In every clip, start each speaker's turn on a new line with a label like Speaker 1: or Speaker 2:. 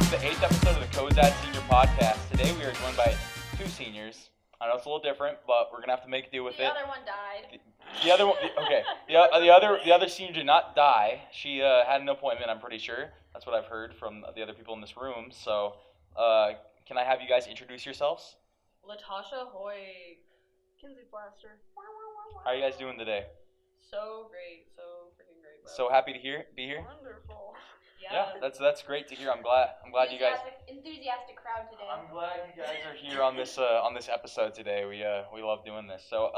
Speaker 1: to the 8th episode of the Cozad Senior Podcast. Today we are joined by two seniors. I know it's a little different, but we're gonna have to make do with it.
Speaker 2: The other one died.
Speaker 1: The other one, okay. The other senior did not die. She had an appointment. I'm pretty sure. That's what I've heard from the other people in this room. So, can I have you guys introduce yourselves?
Speaker 3: Latasha, Heuck.
Speaker 2: Kinsey, Pflaster.
Speaker 1: How are you guys doing today?
Speaker 3: So great, so freaking great, bro.
Speaker 1: So happy to be here.
Speaker 2: Wonderful.
Speaker 1: Yeah, that's great to hear. I'm glad you guys.
Speaker 2: Enthusiastic crowd today.
Speaker 1: I'm glad you guys are here on this episode today. We love doing this. So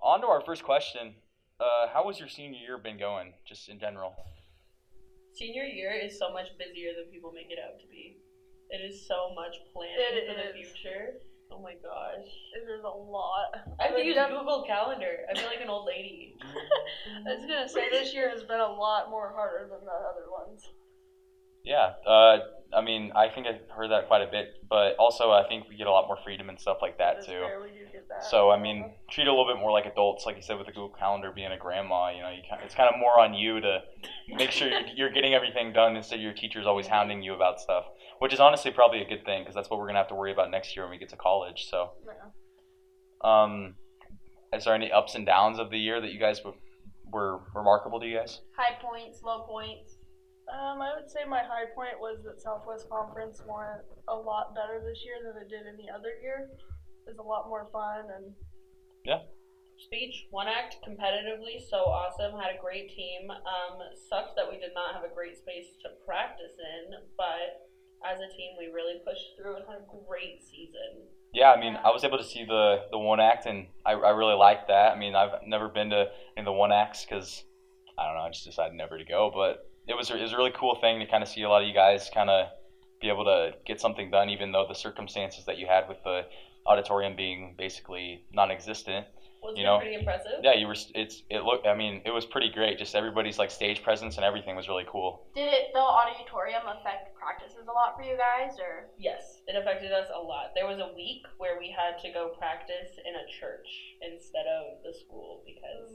Speaker 1: on to our first question. How was your senior year been going, just in general?
Speaker 3: Senior year is so much busier than people make it out to be. It is so much planning for the future. Oh my gosh.
Speaker 2: There's a lot.
Speaker 3: I have to use Google Calendar. I feel like an old lady.
Speaker 2: I was going to say, this year has been a lot more harder than the other ones.
Speaker 1: Yeah, I mean, I think I heard that quite a bit, but also I think we get a lot more freedom and stuff like that too.
Speaker 2: Fair, we do get that.
Speaker 1: So I mean, treat it a little bit more like adults, like you said with the Google Calendar being a grandma. You know, it's kind of more on you to make sure you're getting everything done instead of your teachers always hounding you about stuff, which is honestly probably a good thing because that's what we're gonna have to worry about next year when we get to college. So, is there any ups and downs of the year that you guys were remarkable to you guys?
Speaker 2: High points, low points.
Speaker 4: I would say my high point was that Southwest Conference went a lot better this year than it did any other year. It was a lot more fun and
Speaker 3: Speech, one act, competitively, so awesome. Had a great team. Sucked that we did not have a great space to practice in, but as a team, we really pushed through and had a great season.
Speaker 1: Yeah, I mean, I was able to see the one act, and I really liked that. I mean, I've never been to the one acts because I don't know, I just decided never to go, but it was a really cool thing to kind of see a lot of you guys kind of be able to get something done, even though the circumstances that you had with the auditorium being basically non-existent.
Speaker 3: Wasn't it pretty impressive?
Speaker 1: Yeah, it was pretty great. Just everybody's like stage presence and everything was really cool.
Speaker 2: Did the auditorium affect practices a lot for you guys, or?
Speaker 3: Yes, it affected us a lot. There was a week where we had to go practice in a church instead of the school because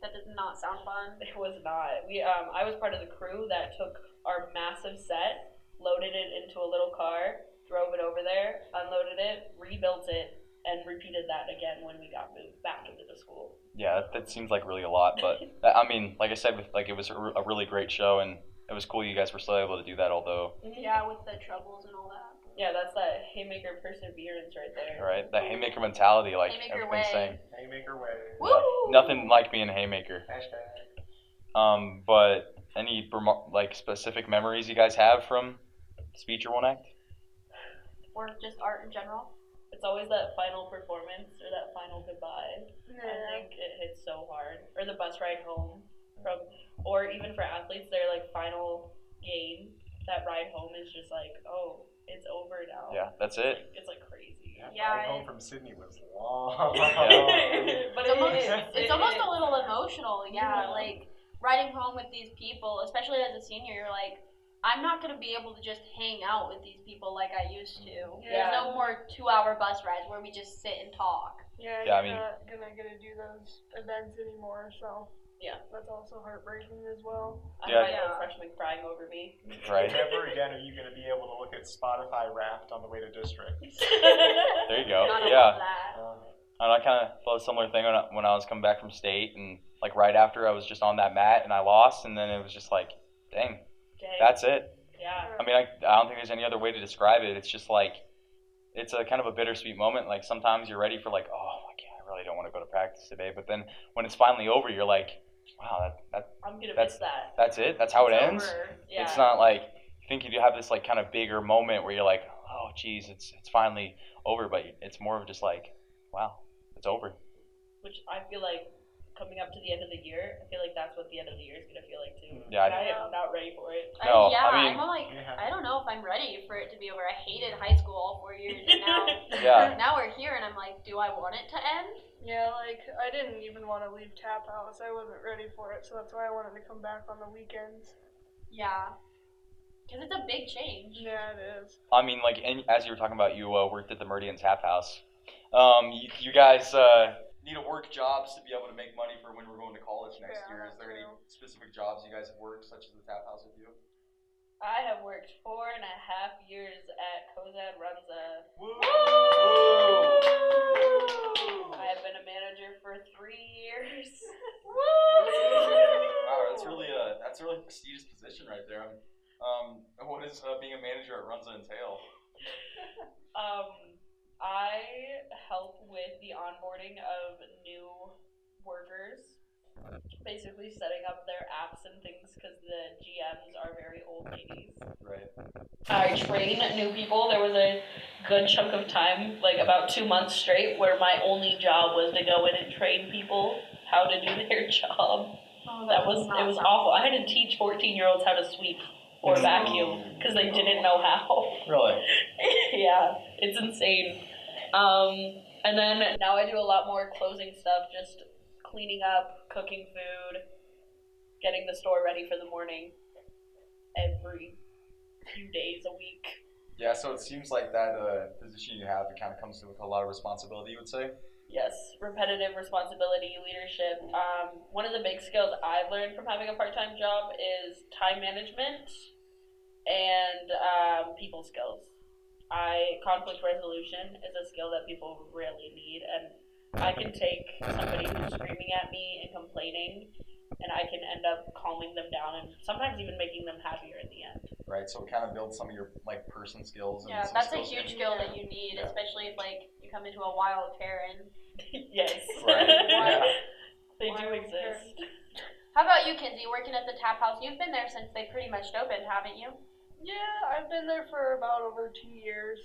Speaker 2: that did not sound fun.
Speaker 3: it was not. I was part of the crew that took our massive set, loaded it into a little car, drove it over there, unloaded it, rebuilt it, and repeated that again when we got moved back into the school.
Speaker 1: Yeah, that seems like really a lot, but I mean, like I said, it was a really great show, and it was cool you guys were still able to do that, although.
Speaker 2: Yeah, with the troubles and all that.
Speaker 3: Yeah, that's that haymaker perseverance right there.
Speaker 1: Right, that haymaker mentality, like
Speaker 2: Haymaker
Speaker 1: everybody's
Speaker 2: way.
Speaker 1: saying.
Speaker 5: Haymaker way.
Speaker 2: Woo!
Speaker 1: Yeah, nothing like being a haymaker.
Speaker 5: Hashtag.
Speaker 1: But any like specific memories you guys have from speech or one act?
Speaker 2: Or just art in general.
Speaker 3: It's always that final performance or that final goodbye.
Speaker 4: yeah.
Speaker 3: I think it hits so hard. Or the bus ride home or even for athletes, their like final game, that ride home is just like, oh, it's over now.
Speaker 1: Yeah, that's it.
Speaker 3: It's like crazy.
Speaker 2: Yeah,
Speaker 5: Ride home from Sydney was long.
Speaker 3: But
Speaker 2: It's almost a little emotional,
Speaker 3: Yeah.
Speaker 2: like riding home with these people, especially as a senior, you're like, I'm not going to be able to just hang out with these people like I used to.
Speaker 3: Yeah.
Speaker 2: There's no more 2-hour bus rides where we just sit and talk.
Speaker 4: Yeah,
Speaker 1: Yeah, I
Speaker 4: you're
Speaker 1: mean-
Speaker 4: not gonna get to do those events anymore, so
Speaker 3: Yeah.
Speaker 4: that's also heartbreaking as well.
Speaker 3: I
Speaker 1: Yeah.
Speaker 3: had my little freshman crying over me.
Speaker 1: Right.
Speaker 5: Never again are you going to be able to look at Spotify Wrapped on the way to district.
Speaker 1: There you go.
Speaker 2: Gotta
Speaker 1: Yeah.
Speaker 2: love that.
Speaker 1: And I kind of felt a similar thing when I was coming back from state, and like right after I was just on that mat and I lost, and then it was just like, dang,
Speaker 3: Dang.
Speaker 1: that's it.
Speaker 3: Yeah.
Speaker 1: I mean, I don't think there's any other way to describe it. It's just like, it's a kind of a bittersweet moment. Like sometimes you're ready for like, oh, I really don't want to go to practice today. But then when it's finally over, you're like, wow,
Speaker 3: I'm gonna
Speaker 1: that's-
Speaker 3: miss that.
Speaker 1: that's it. That's how
Speaker 3: It's
Speaker 1: it ends.
Speaker 3: over. Yeah.
Speaker 1: It's not like you think you have this like kind of bigger moment where you're like, oh, geez, it's finally over. But it's more of just like, wow, it's over.
Speaker 3: Which I feel like coming up to the end of the year, I feel like that's what the end of the year is gonna feel like too.
Speaker 1: Yeah,
Speaker 3: And I am not ready for it.
Speaker 1: No,
Speaker 2: yeah,
Speaker 1: I mean-
Speaker 2: I'm like,
Speaker 5: Yeah.
Speaker 2: I don't know if I'm ready for it to be over. I hated high school all 4 years, and now,
Speaker 1: Yeah.
Speaker 2: now we're here, and I'm like, do I want it to end?
Speaker 4: Yeah, like I didn't even want to leave Tap House. I wasn't ready for it, so that's why I wanted to come back on the weekends.
Speaker 2: Yeah. Because it's a big change.
Speaker 4: Yeah, it is.
Speaker 1: I mean, like, and as you were talking about, you worked at the Meridian Tap House. You guys need to work jobs to be able to make money for when we're going to college next
Speaker 4: Yeah,
Speaker 1: year. Is there any
Speaker 4: true.
Speaker 1: specific jobs you guys have worked, such as the Tap House with you?
Speaker 3: I have worked 4.5 years at Cozad Runza.
Speaker 5: Woo!
Speaker 3: I have been a manager for 3 years.
Speaker 1: Wow, that's a really prestigious position right there. What does being a manager at Runza entail?
Speaker 3: I help with the onboarding of new workers, basically setting up their apps and things because the GMs are very old ladies.
Speaker 1: Right.
Speaker 3: I train new people. There was a good chunk of time, like about 2 months straight, where my only job was to go in and train people how to do their job. It was awful. I had to teach 14-year-olds how to sweep or vacuum because they didn't know how.
Speaker 1: Really?
Speaker 3: Yeah, it's insane. And then now I do a lot more closing stuff, just cleaning up, cooking food, getting the store ready for the morning every few days a week.
Speaker 1: Yeah, so it seems like that position you have, it kind of comes with a lot of responsibility, you would say?
Speaker 3: Yes, repetitive responsibility, leadership. One of the big skills I've learned from having a part-time job is time management and people skills. Conflict resolution is a skill that people really need, and I can take somebody who's screaming at me and complaining, and I can end up calming them down and sometimes even making them happier in the end.
Speaker 1: Right, so it kind of builds some of your like person skills. And
Speaker 2: Yeah,
Speaker 1: some
Speaker 2: that's a
Speaker 1: skills
Speaker 2: huge
Speaker 1: in-
Speaker 2: skill that you need,
Speaker 1: Yeah.
Speaker 2: especially if like you come into a wild Karen.
Speaker 3: Yes.
Speaker 1: Right. Yeah.
Speaker 3: They do exist.
Speaker 2: How about you, Kinsey? Working at the tap house, you've been there since they pretty much opened, haven't you?
Speaker 4: Yeah, I've been there for about over 2 years.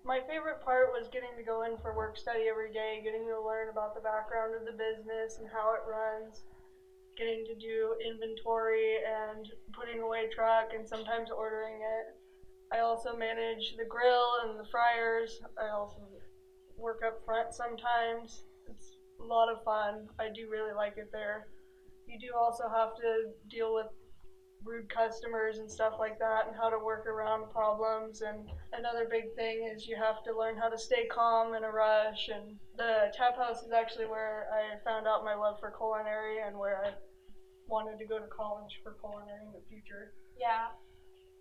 Speaker 4: My favorite part was getting to go in for work study every day, getting to learn about the background of the business and how it runs, getting to do inventory and putting away truck and sometimes ordering it. I also manage the grill and the fryers. I also work up front sometimes. It's a lot of fun. I do really like it there. You do also have to deal with rude customers and stuff like that and how to work around problems, and another big thing is you have to learn how to stay calm in a rush. And the tap house is actually where I found out my love for culinary and where I wanted to go to college for culinary in the future.
Speaker 2: Yeah.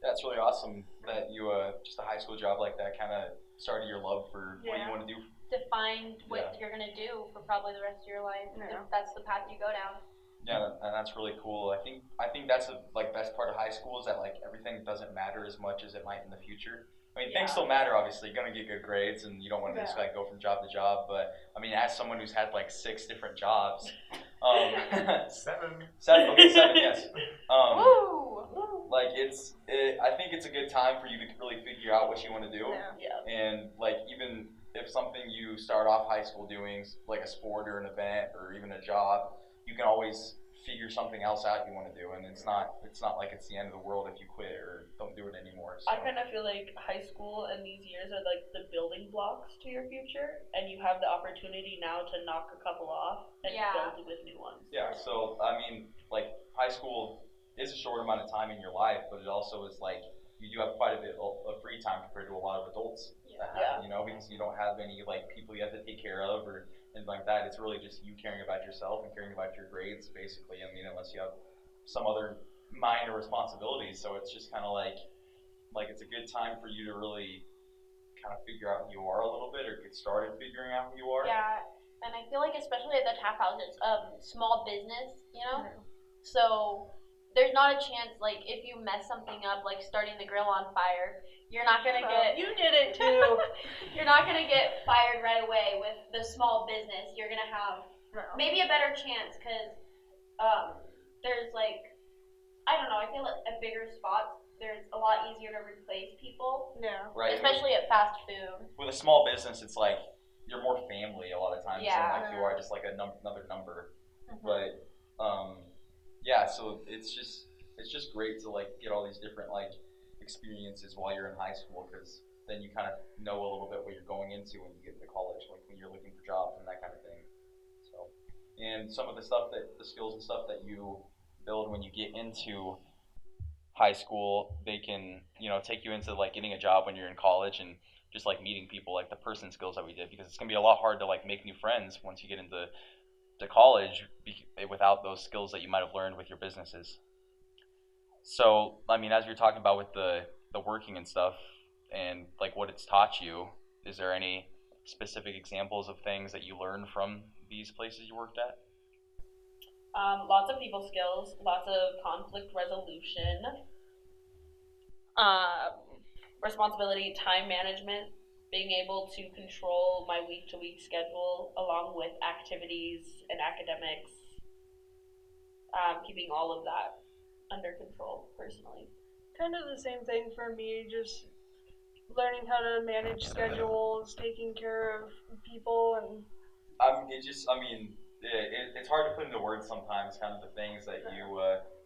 Speaker 1: That's really awesome that you just a high school job like that kind of started your love for what you
Speaker 4: Yeah.
Speaker 1: want to do.
Speaker 2: Define what
Speaker 1: Yeah.
Speaker 2: you're gonna do for probably the rest of your life.
Speaker 4: Yeah.
Speaker 2: If that's the path you go down.
Speaker 1: Yeah, and that's really cool. I think that's the like best part of high school is that like everything doesn't matter as much as it might in the future. I mean, things
Speaker 3: Yeah.
Speaker 1: still matter. Obviously, you're gonna get good grades, and you don't want to just like go from job to job. But I mean, as someone who's had like 6 different jobs,
Speaker 5: 7.
Speaker 1: seven, yes.
Speaker 2: Woo!
Speaker 1: Like I think it's a good time for you to really figure out what you want to do.
Speaker 4: Yeah.
Speaker 3: Yeah.
Speaker 1: And like even if something you start off high school doing, like a sport or an event or even a job, you can always figure something else out you want to do, and it's not like it's the end of the world if you quit or don't do it anymore. So.
Speaker 3: I kind of feel like high school and these years are like the building blocks to your future, and you have the opportunity now to knock a couple off and
Speaker 2: Yeah.
Speaker 3: build with new ones.
Speaker 1: Yeah, so I mean, like high school is a short amount of time in your life, but it also is like you do have quite a bit of free time compared to a lot of adults. That have, you know, because you don't have any like people you have to take care of or anything like that. It's really just you caring about yourself and caring about your grades, basically. I mean, unless you have some other minor responsibilities, so it's just kind of like it's a good time for you to really kind of figure out who you are a little bit or get started figuring out who you are.
Speaker 2: Yeah, and I feel like especially at the tap house, it's small business, you know. So there's not a chance like if you mess something up, like starting the grill on fire, you're not gonna get.
Speaker 4: You did it too.
Speaker 2: You're not gonna get fired right away with the small business. You're gonna have maybe a better chance because there's like I don't know. I feel like at bigger spots there's a lot easier to replace people,
Speaker 4: Yeah.
Speaker 1: Right.
Speaker 2: especially at fast food.
Speaker 1: With a small business, it's like you're more family a lot of times
Speaker 2: Yeah.
Speaker 1: than like you are just like another number. But yeah, so it's just great to like get all these different like experiences while you're in high school because then you kind of know a little bit what you're going into when you get to college, like when you're looking for jobs and that kind of thing. So, and some of the skills and stuff that you build when you get into high school, they can, take you into like getting a job when you're in college and just like meeting people, like the person skills that we did, because it's gonna be a lot hard to like make new friends once you get into college without those skills that you might have learned with your businesses. So, I mean, as you're talking about with the working and stuff, and like what it's taught you, is there any specific examples of things that you learned from these places you worked at?
Speaker 3: Lots of people skills, lots of conflict resolution, responsibility, time management, being able to control my week to week schedule along with activities and academics, keeping all of that under control personally.
Speaker 4: Kind of the same thing for me, just learning how to manage schedules, taking care of people, and
Speaker 1: it's hard to put into words sometimes, kind of the things that you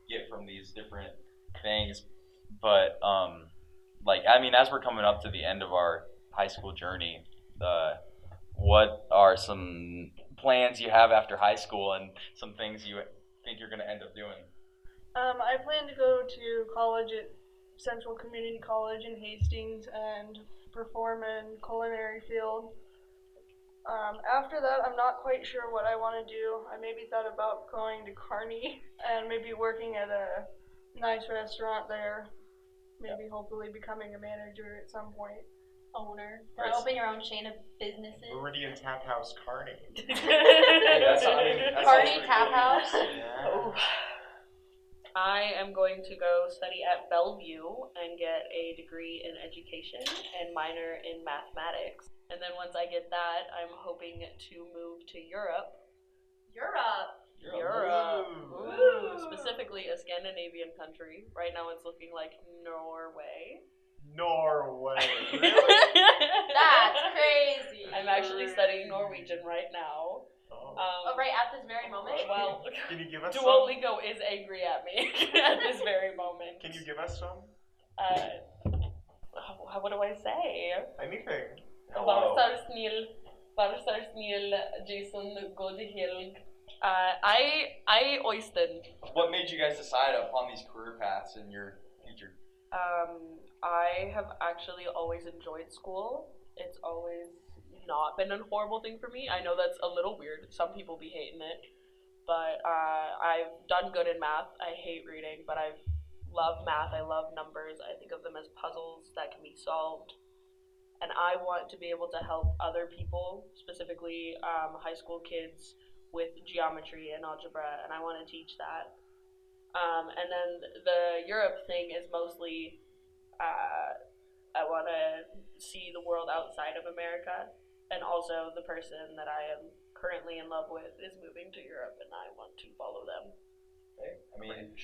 Speaker 1: get from these different things. But as we're coming up to the end of our high school journey, what are some plans you have after high school, and some things you think you're going to end up doing?
Speaker 4: I plan to go to college at Central Community College in Hastings and perform in culinary field. After that, I'm not quite sure what I want to do. I maybe thought about going to Kearney and maybe working at a nice restaurant there. Maybe hopefully becoming a manager at some point.
Speaker 2: Owner. Or open your own chain of businesses.
Speaker 5: Meridian Tap House, Kearney.
Speaker 2: Kearney Tap House.
Speaker 5: Yeah.
Speaker 3: Oh. I am going to go study at Bellevue and get a degree in education and minor in mathematics. And then once I get that, I'm hoping to move to Europe.
Speaker 2: Europe.
Speaker 3: Ooh. Specifically a Scandinavian country. Right now it's looking like Norway.
Speaker 5: Norway. Really?
Speaker 2: That's crazy.
Speaker 3: I'm actually studying Norwegian right now.
Speaker 2: Right at this very moment?
Speaker 3: Well,
Speaker 5: can you give us
Speaker 3: Duolingo is angry at me at this very moment.
Speaker 5: Can you give us some?
Speaker 3: What do I say?
Speaker 5: Anything.
Speaker 3: Var så snill, Jason, god helg. I oysten.
Speaker 1: What made you guys decide upon these career paths in your future?
Speaker 3: I have actually always enjoyed school. It's always not been a horrible thing for me. I know that's a little weird. Some people be hating it. But I've done good in math. I hate reading, but I love math. I love numbers. I think of them as puzzles that can be solved. And I want to be able to help other people, specifically high school kids, with geometry and algebra, and I want to teach that. And then the Europe thing is mostly I want to see the world outside of America, and also the person that I am currently in love with is moving to Europe, and I want to follow them.
Speaker 1: Okay. I mean,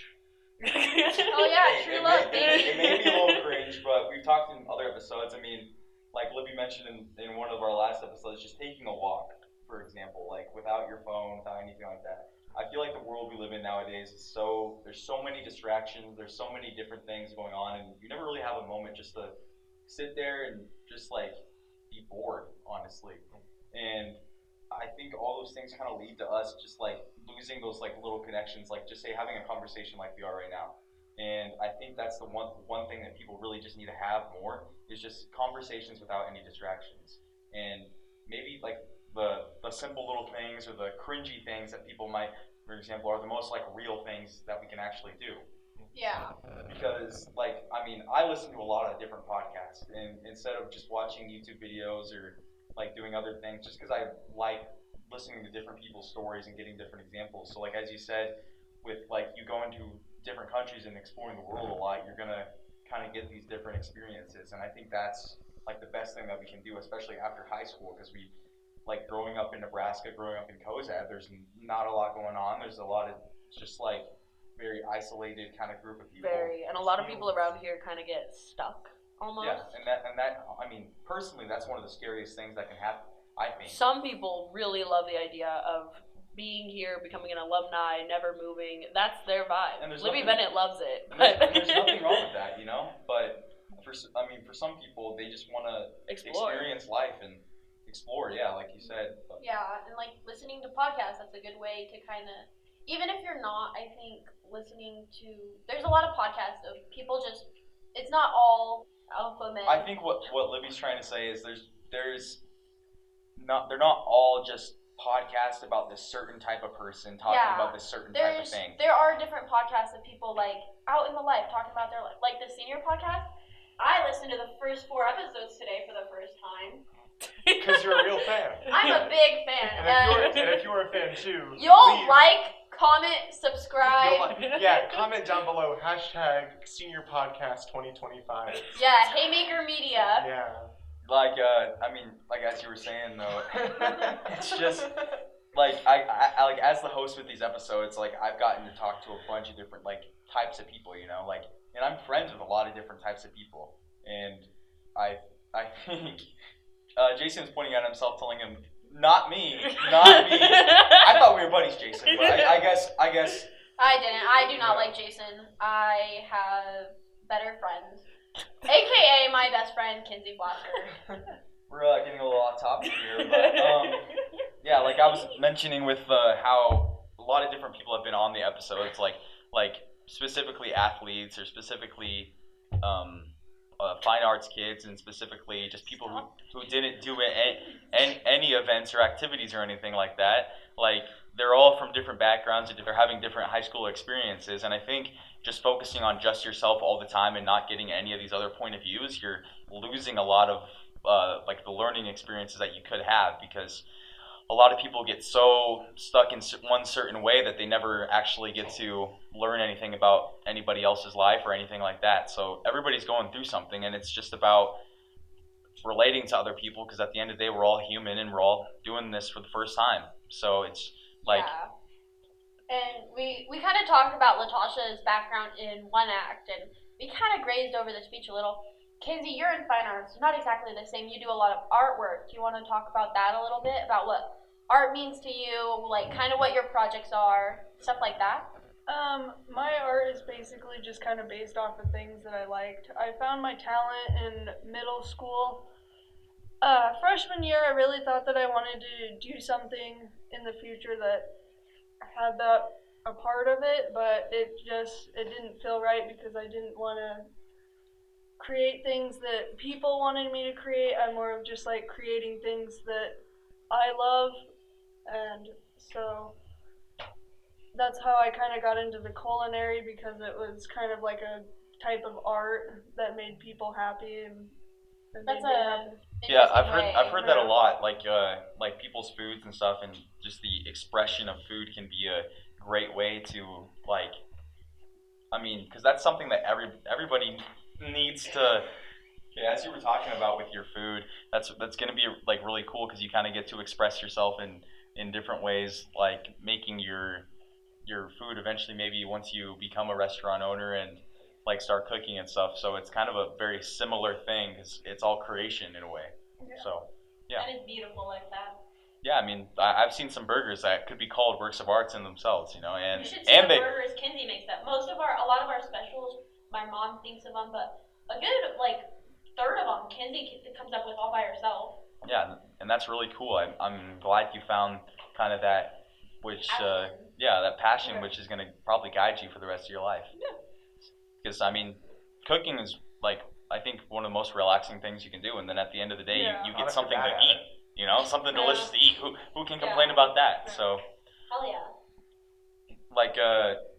Speaker 2: Oh yeah, true love, baby.
Speaker 1: It may be a little cringe, but we've talked in other episodes. I mean, like Libby mentioned in one of our last episodes, just taking a walk, for example, like without your phone, without anything like that. I feel like the world we live in nowadays is there's so many distractions, there's so many different things going on, and you never really have a moment just to sit there and just like be bored, honestly. And I think all those things kind of lead to us just like losing those like little connections, like just say having a conversation like we are right now. And I think that's the one thing that people really just need to have more is just conversations without any distractions. And maybe like the simple little things or the cringy things that people might, for example, are the most like real things that we can actually do.
Speaker 2: Yeah.
Speaker 1: Because like, I mean, I listen to a lot of different podcasts, and instead of just watching YouTube videos or like doing other things, just because I like listening to different people's stories and getting different examples. So like, as you said, with like you go into different countries and exploring the world a lot, you're gonna kind of get these different experiences. And I think that's like the best thing that we can do, especially after high school, because we like growing up in Nebraska, growing up in Cozad, there's not a lot going on. There's a lot of just like very isolated kind of group of people.
Speaker 3: And a lot of people around here kind of get stuck almost.
Speaker 1: Yeah, and that I mean, personally, that's one of the scariest things that can happen, I think.
Speaker 3: Some people really love the idea of being here, becoming an alumni, never moving. That's their vibe. Libby Bennett loves it.
Speaker 1: And there's nothing wrong with that, you know? But for some people, they just want to experience life and explore, yeah, like you said. But.
Speaker 2: Yeah, and like listening to podcasts, that's a good way to kind of, even if you're not, I think listening to, there's a lot of podcasts of people just, it's not all alpha men.
Speaker 1: I think what Libby's trying to say is they're not all just podcast about this certain type of person talking about this certain type of thing.
Speaker 2: There are different podcasts of people like out in the life talking about their life. Like the senior podcast, I listened to the first 4 episodes today for the first time.
Speaker 5: Because you're a real fan.
Speaker 2: I'm a big fan.
Speaker 5: And if you're a fan too,
Speaker 2: you'll comment, subscribe.
Speaker 5: Comment down below #SeniorPodcast2025.
Speaker 2: Yeah, Haymaker Media.
Speaker 5: Yeah.
Speaker 1: Like as you were saying though, it's just like I like as the host with these episodes, like I've gotten to talk to a bunch of different like types of people, you know, like, and I'm friends with a lot of different types of people, and I think Jason's pointing at himself, telling him, not me. I thought we were buddies, Jason, but I guess.
Speaker 2: I didn't. I do not like Jason. I have better friends. AKA my best friend, Kinsey Pflaster.
Speaker 1: We're getting a little off topic here, but yeah, like I was mentioning with how a lot of different people have been on the episodes, like specifically athletes or specifically fine arts kids, and specifically just people who didn't do any events or activities or anything like that. Like they're all from different backgrounds and they're having different high school experiences, and I think just focusing on just yourself all the time and not getting any of these other point of views, you're losing a lot of like the learning experiences that you could have, because a lot of people get so stuck in one certain way that they never actually get to learn anything about anybody else's life or anything like that. So everybody's going through something, and it's just about relating to other people, because at the end of the day, we're all human and we're all doing this for the first time. So it's like...
Speaker 2: Yeah. And we kind of talked about Latasha's background in one act, and we kind of grazed over the speech a little. Kinsey, you're in fine arts. Not exactly the same. You do a lot of artwork. Do you want to talk about that a little bit? About what art means to you, like kind of what your projects are, stuff like that?
Speaker 4: My art is basically just kind of based off of things that I liked. I found my talent in middle school. Freshman year, I really thought that I wanted to do something in the future that had that a part of it, but it didn't feel right because I didn't want to create things that people wanted me to create. I'm more of just like creating things that I love, and so that's how I kind of got into the culinary, because it was kind of like a type of art that made people happy and
Speaker 2: that's
Speaker 4: made me happy.
Speaker 1: Yeah, I've heard that a lot. Like people's foods and stuff, and just the expression of food can be a great way to because that's something that everybody needs to. Yeah, as you were talking about with your food, that's going to be like really cool, because you kind of get to express yourself in different ways, like making your food eventually. Maybe once you become a restaurant owner and like start cooking and stuff. So it's kind of a very similar thing, because it's all creation in a way.
Speaker 4: Yeah.
Speaker 1: So yeah.
Speaker 2: And it's beautiful like that.
Speaker 1: Yeah, I mean, I've seen some burgers that could be called works of arts in themselves, you know, and
Speaker 2: you should see the burgers Kinsey makes up. A lot of our specials, my mom thinks of them, but a good third of them Kinsey comes up with all by herself.
Speaker 1: Yeah, and that's really cool. I'm glad you found kind of that, which that passion, which is going to probably guide you for the rest of your life.
Speaker 2: Yeah.
Speaker 1: Because I mean, cooking is I think one of the most relaxing things you can do, and then at the end of the day, you get something to eat. You know, something delicious to eat. Who can complain about that? So.
Speaker 2: Hell yeah.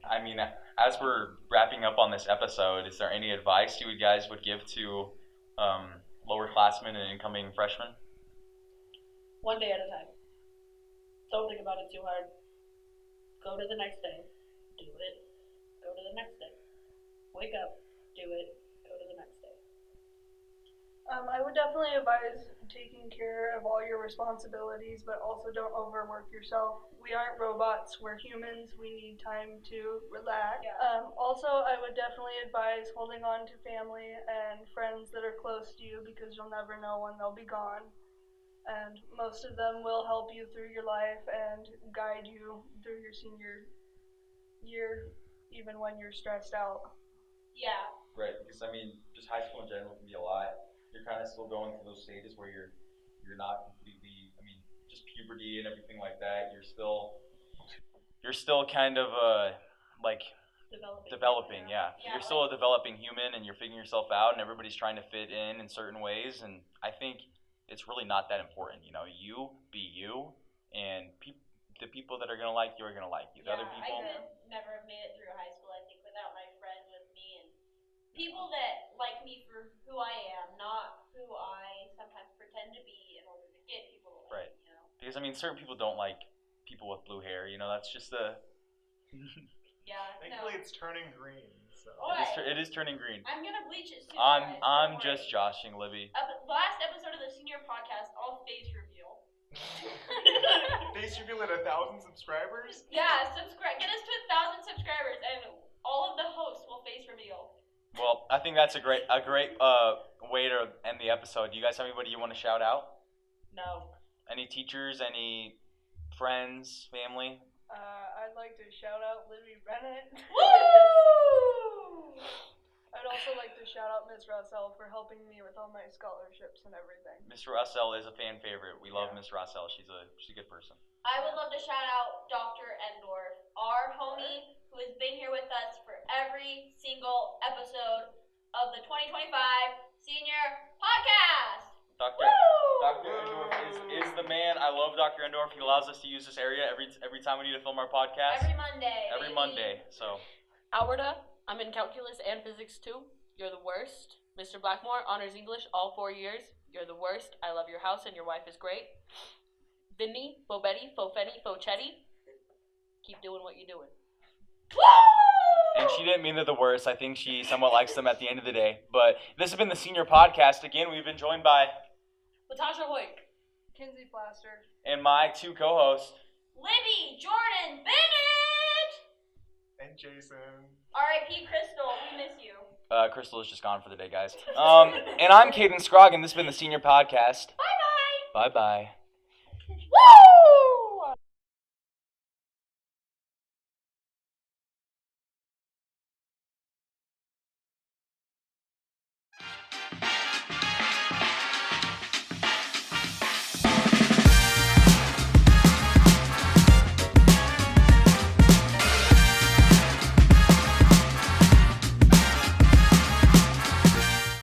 Speaker 1: I mean, as we're wrapping up on this episode, is there any advice you guys would give to lowerclassmen and incoming freshmen?
Speaker 3: One day at a time. Don't think about it too hard. Go to the next day. Do it. Go to the next day. Wake up. Do it. Go to the next day.
Speaker 4: I would definitely advise taking care of all your responsibilities, but also don't overwork yourself. We aren't robots, we're humans, we need time to relax.
Speaker 2: Yeah.
Speaker 4: Also, I would definitely advise holding on to family and friends that are close to you, because you'll never know when they'll be gone. And most of them will help you through your life and guide you through your senior year, even when you're stressed out.
Speaker 2: Yeah.
Speaker 1: Right, because I mean, just high school in general can be a lot. You're kind of still going through those stages where you're not completely, just puberty and everything like that. You're still kind of developing. Yeah. You're still a developing human, and you're figuring yourself out, and everybody's trying to fit in certain ways. And I think it's really not that important. You know, you be you, and the people that are gonna like you are gonna like you. The other people.
Speaker 2: I could never have made it through high school, I think, without my friends with me and people that like me for who I am, not who I sometimes pretend to be in order to get people to like me,
Speaker 1: Because I mean, certain people don't like people with blue hair. That's just the.
Speaker 2: Yeah.
Speaker 5: Thankfully, it's turning green. So.
Speaker 1: It is turning green.
Speaker 2: I'm gonna bleach it soon.
Speaker 1: I'm just joshing Libby.
Speaker 2: Last episode of the senior podcast, all face reveal.
Speaker 5: Face reveal at 1,000 subscribers?
Speaker 2: Yeah, subscribe. Get us to 1,000 subscribers, and all of the hosts will face reveal.
Speaker 1: Well, I think that's a great way to end the episode. Do you guys have anybody you want to shout out?
Speaker 3: No.
Speaker 1: Any teachers? Any friends? Family?
Speaker 4: I'd like to shout out Libby Bennett.
Speaker 2: Woo!
Speaker 4: I'd also like to shout out Miss Russell for helping me with all my scholarships and everything.
Speaker 1: Miss Russell is a fan favorite. We love Miss Russell. She's a good person.
Speaker 2: I would love to shout out Dr. Endorf, our homie who has been here with us for every single episode of the 2025 Senior Podcast.
Speaker 1: Dr. Endorf is the man. I love Dr. Endorf. He allows us to use this area every time we need to film our podcast.
Speaker 2: Every Monday.
Speaker 1: Every Monday. So.
Speaker 3: Alberta, I'm in calculus and physics too. You're the worst. Mr. Blackmore, honors English all 4 years. You're the worst. I love your house and your wife is great. Vinny, Bobetti, Fofetti, Fochetti. Keep doing what you're doing.
Speaker 1: And she didn't mean they're the worst. I think she somewhat likes them at the end of the day. But this has been the Senior Podcast. Again, we've been joined by
Speaker 3: Latasha Heuck.
Speaker 4: Kinsey Pflaster.
Speaker 1: And my two co-hosts,
Speaker 2: Libby Jordan Bennett.
Speaker 5: And Jason.
Speaker 2: R.I.P. Crystal, we miss you.
Speaker 1: Crystal is just gone for the day, guys. And I'm Caden Scroggin. This has been the Senior Podcast.
Speaker 2: Bye-bye.
Speaker 1: Bye-bye.